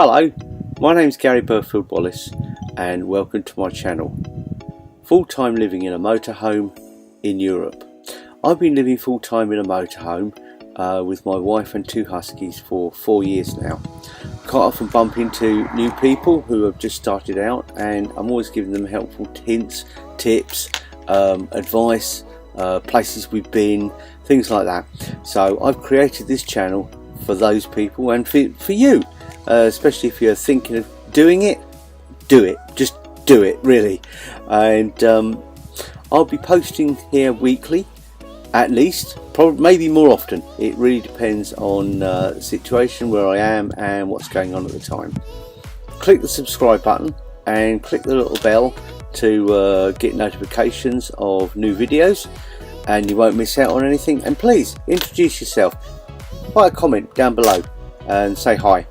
Hello, my name's Burfield-Wallis and welcome to my channel. Full-time living in a motorhome in Europe. I've been living full-time in a motorhome with my wife and 2 huskies for 4 years now. Quite often bump into new people who have just started out, and I'm always giving them helpful hints, tips, advice, places we've been, things like that. So I've created this channel for those people and for you, especially if you're thinking of doing it. Do it, just do it, really. And I'll be posting here weekly, at least, probably maybe more often. It really depends on the situation, where I am and what's going on at the time. Click the subscribe button and click the little bell to get notifications of new videos, and you won't miss out on anything. And please introduce yourself, write a comment down below and say hi.